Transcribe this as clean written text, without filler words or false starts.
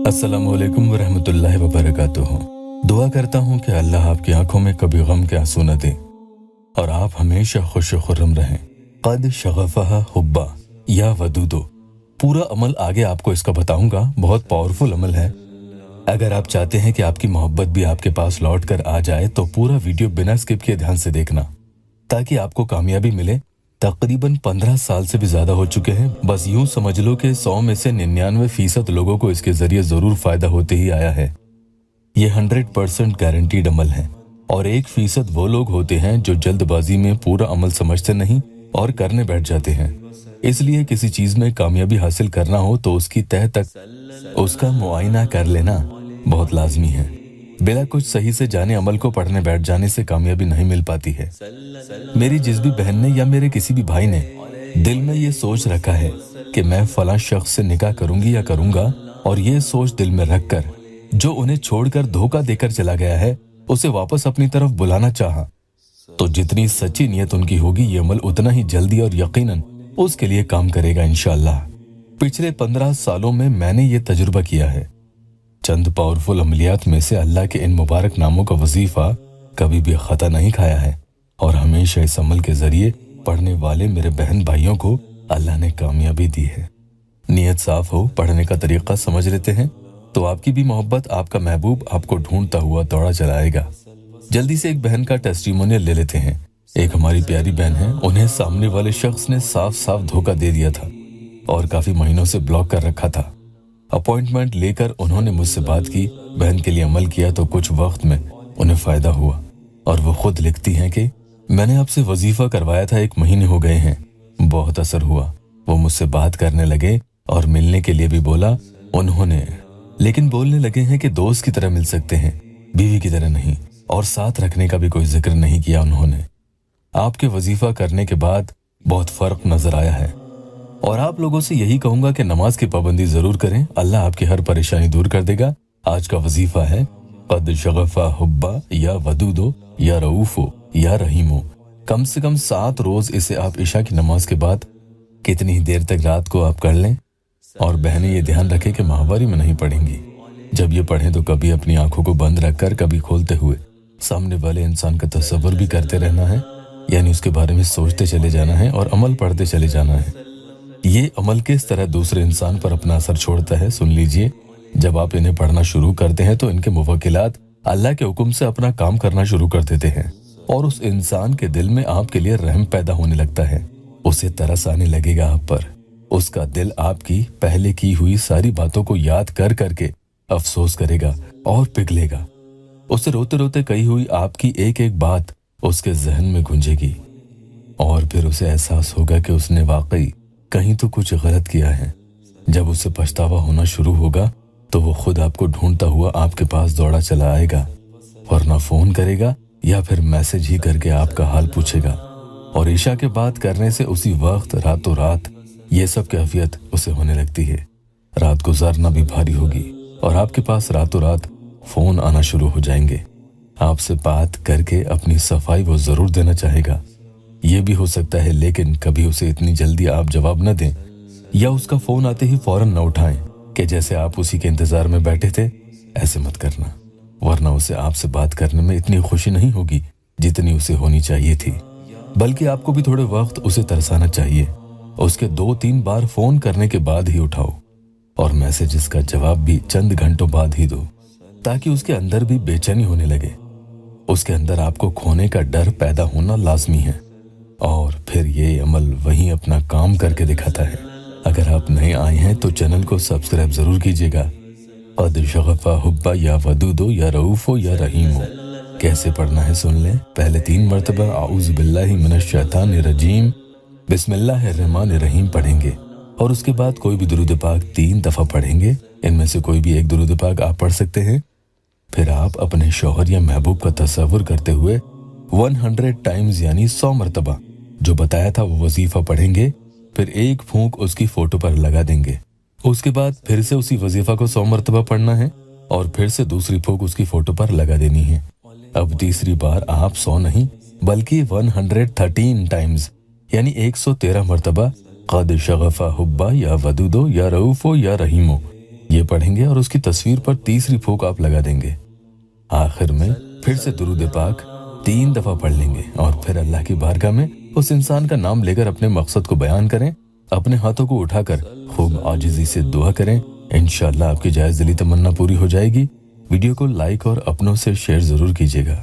अस्सलामुअलैकुम वरहमतुल्लाहि वबरकातुहू। दुआ करता हूँ कि अल्लाह आपकी आंखों में कभी गम के आंसू न दे और आप हमेशा खुश खुर्रम रहें। क़द शगफ़हा हुब्बा या वदूदो, पूरा अमल आगे आपको इसका बताऊंगा, बहुत पावरफुल अमल है। अगर आप चाहते हैं कि आपकी मोहब्बत भी आपके पास लौट कर आ जाए तो पूरा वीडियो बिना स्किप किए ध्यान से देखना, ताकि आपको कामयाबी मिले। तकरीबन 15 साल से भी ज्यादा हो चुके हैं। बस यूं समझ लो कि 100 में से 99% लोगों को इसके जरिए जरूर फायदा होते ही आया है। ये 100% गारंटीड अमल है और 1% वो लोग होते हैं जो जल्दबाजी में पूरा अमल समझते नहीं और करने बैठ जाते हैं। इसलिए किसी चीज में कामयाबी हासिल करना हो तो उसकी तह तक उसका मुआयना कर लेना बहुत लाजमी है। बिना कुछ सही से जाने अमल को पढ़ने बैठ जाने से कामयाबी नहीं मिल पाती है। मेरी जिस भी बहन ने या मेरे किसी भी भाई ने दिल में ये सोच रखा है कि मैं फलां शख्स से निकाह करूंगी या करूंगा, और ये सोच दिल में रखकर जो उन्हें छोड़कर धोखा देकर चला गया है उसे वापस अपनी तरफ बुलाना चाहा, तो जितनी सच्ची नियत उनकी होगी ये अमल उतना ही जल्दी और यकीनन उसके लिए काम करेगा इंशाअल्लाह। पिछले 15 सालों में मैंने ये तजुर्बा किया है। चंद पावरफुल अमलियात में से अल्लाह के इन मुबारक नामों का वजीफा कभी भी खता नहीं खाया है और हमेशा इस अमल के जरिए पढ़ने वाले मेरे बहन भाइयों को अल्लाह ने कामयाबी दी है। नियत साफ हो, पढ़ने का तरीका समझ लेते हैं तो आपकी भी मोहब्बत, आपका महबूब आपको ढूंढता हुआ दौड़ा चला आएगा। जल्दी से एक बहन का टेस्टिमोनियल ले लेते हैं। एक हमारी प्यारी बहन है, उन्हें सामने वाले शख्स ने साफ साफ धोखा दे दिया था और काफी महीनों से ब्लॉक कर रखा था। अपॉइंटमेंट लेकर उन्होंने मुझसे बात की, बहन के लिए अमल किया तो कुछ वक्त में उन्हें फायदा हुआ और वो खुद लिखती हैं कि मैंने आपसे वजीफा करवाया था, 1 महीने हो गए हैं, बहुत असर हुआ। वो मुझसे बात करने लगे और मिलने के लिए भी बोला उन्होंने, लेकिन बोलने लगे हैं कि दोस्त की तरह मिल सकते हैं, बीवी की तरह नहीं, और साथ रखने का भी कोई जिक्र नहीं किया उन्होंने। आपके वजीफा करने के बाद बहुत फर्क नजर आया है और आप लोगों से यही कहूंगा कि नमाज की पाबंदी जरूर करें, अल्लाह आपकी हर परेशानी दूर कर देगा। आज का वजीफा है क़द शगफ़ा हुब्बा या वदूदो या रऊफो या रहीमो। कम से कम 7 रोज इसे आप इशा की नमाज के बाद कितनी ही देर तक रात को आप कर लें। और बहनें ये ध्यान रखें कि माहवारी में नहीं पढ़ेंगी। जब ये पढ़ें तो कभी अपनी आंखों को बंद रखकर कभी खोलते हुए सामने वाले इंसान का तसव्वुर भी करते रहना है, यानी उसके बारे में सोचते चले जाना है और अमल पढ़ते चले जाना है। ये अमल किस तरह दूसरे इंसान पर अपना असर छोड़ता है सुन लीजिए। जब आप इन्हें पढ़ना शुरू करते हैं तो इनके मुवक्किलात अल्लाह के हुक्म से अपना काम करना शुरू कर देते हैं और उस इंसान के दिल में आपके लिए रहम पैदा होने लगता है। उसे तरस आने लगेगा आप पर। उसका दिल आपकी पहले की हुई सारी बातों को याद कर करके अफसोस करेगा और पिघलेगा। उसे रोते रोते कही हुई आपकी एक एक बात उसके जहन में गूंजेगी और फिर उसे एहसास होगा कि उसने वाकई कहीं तो कुछ गलत किया है। जब उसे पछतावा होना शुरू होगा तो वो खुद आपको ढूंढता हुआ आपके पास दौड़ा चला आएगा, वरना फोन करेगा या फिर मैसेज ही करके आपका हाल पूछेगा। और ईशा के बात करने से उसी वक्त रातों रात ये सब कैफियत उसे होने लगती है। रात गुजारना भी भारी होगी और आपके पास रातों रात फोन आना शुरू हो जाएंगे। आपसे बात करके अपनी सफाई वो जरूर देना चाहेगा। ये भी हो सकता है, लेकिन कभी उसे इतनी जल्दी आप जवाब न दें या उसका फोन आते ही फौरन न उठाएं कि जैसे आप उसी के इंतजार में बैठे थे। ऐसे मत करना, वरना उसे आपसे बात करने में इतनी खुशी नहीं होगी जितनी उसे होनी चाहिए थी। बल्कि आपको भी थोड़े वक्त उसे तरसाना चाहिए। उसके 2-3 बार फोन करने के बाद ही उठाओ और मैसेजेस का जवाब भी चंद घंटों बाद ही दो, ताकि उसके अंदर भी बेचैनी होने लगे। उसके अंदर आपको खोने का डर पैदा होना लाजमी है और फिर ये अमल वहीं अपना काम करके दिखाता है। अगर आप नए आए हैं तो चैनल को सब्सक्राइब जरूर कीजिएगा। क़द शगफ़ा हुब्बा या वदूदो या रऊफो या रहीमो कैसे पढ़ना है सुन लें। पहले 3 मरतबा आऊज़ु बिल्लाहि मिनश शैतानिर रजीम बिस्मिल्लाहिर्रहमानिर्रहीम पढ़ेंगे और उसके बाद कोई भी दुरूद पाक 3 दफा पढ़ेंगे। इनमें से कोई भी एक दुरूद पाक आप पढ़ सकते हैं। फिर आप अपने शौहर या महबूब का तसव्वुर करते हुए 100 टाइम्स यानी 100 मरतबा जो बताया था वो वजीफा पढ़ेंगे। फिर एक फूंक उसकी फोटो पर लगा देंगे। उसके बाद फिर से उसी वजीफा को 100 मरतबा पढ़ना है और फिर से दूसरी फूंक उसकी फोटो पर लगा देनी है। अब तीसरी बार आप 100 नहीं बल्कि 113 टाइम्स यानी 113 मरतबा قد شغفہ حبا یا ودودو یا رؤوفو یا رحیمو، یہ پڑھیں گے اور اس کی تصویر پر تیسری پھونک آپ لگا دیں گے۔ آخر میں پھر سے درود پاک 3 دفعہ پڑھ لیں گے اور پھر اللہ کی بارگاہ میں اس انسان کا نام لے کر اپنے مقصد کو بیان کریں، اپنے ہاتھوں کو اٹھا کر خوب عاجزی سے دعا کریں، انشاءاللہ آپ کی جائز دلی تمنا پوری ہو جائے گی۔ ویڈیو کو لائک اور اپنوں سے شیئر ضرور کیجیے گا۔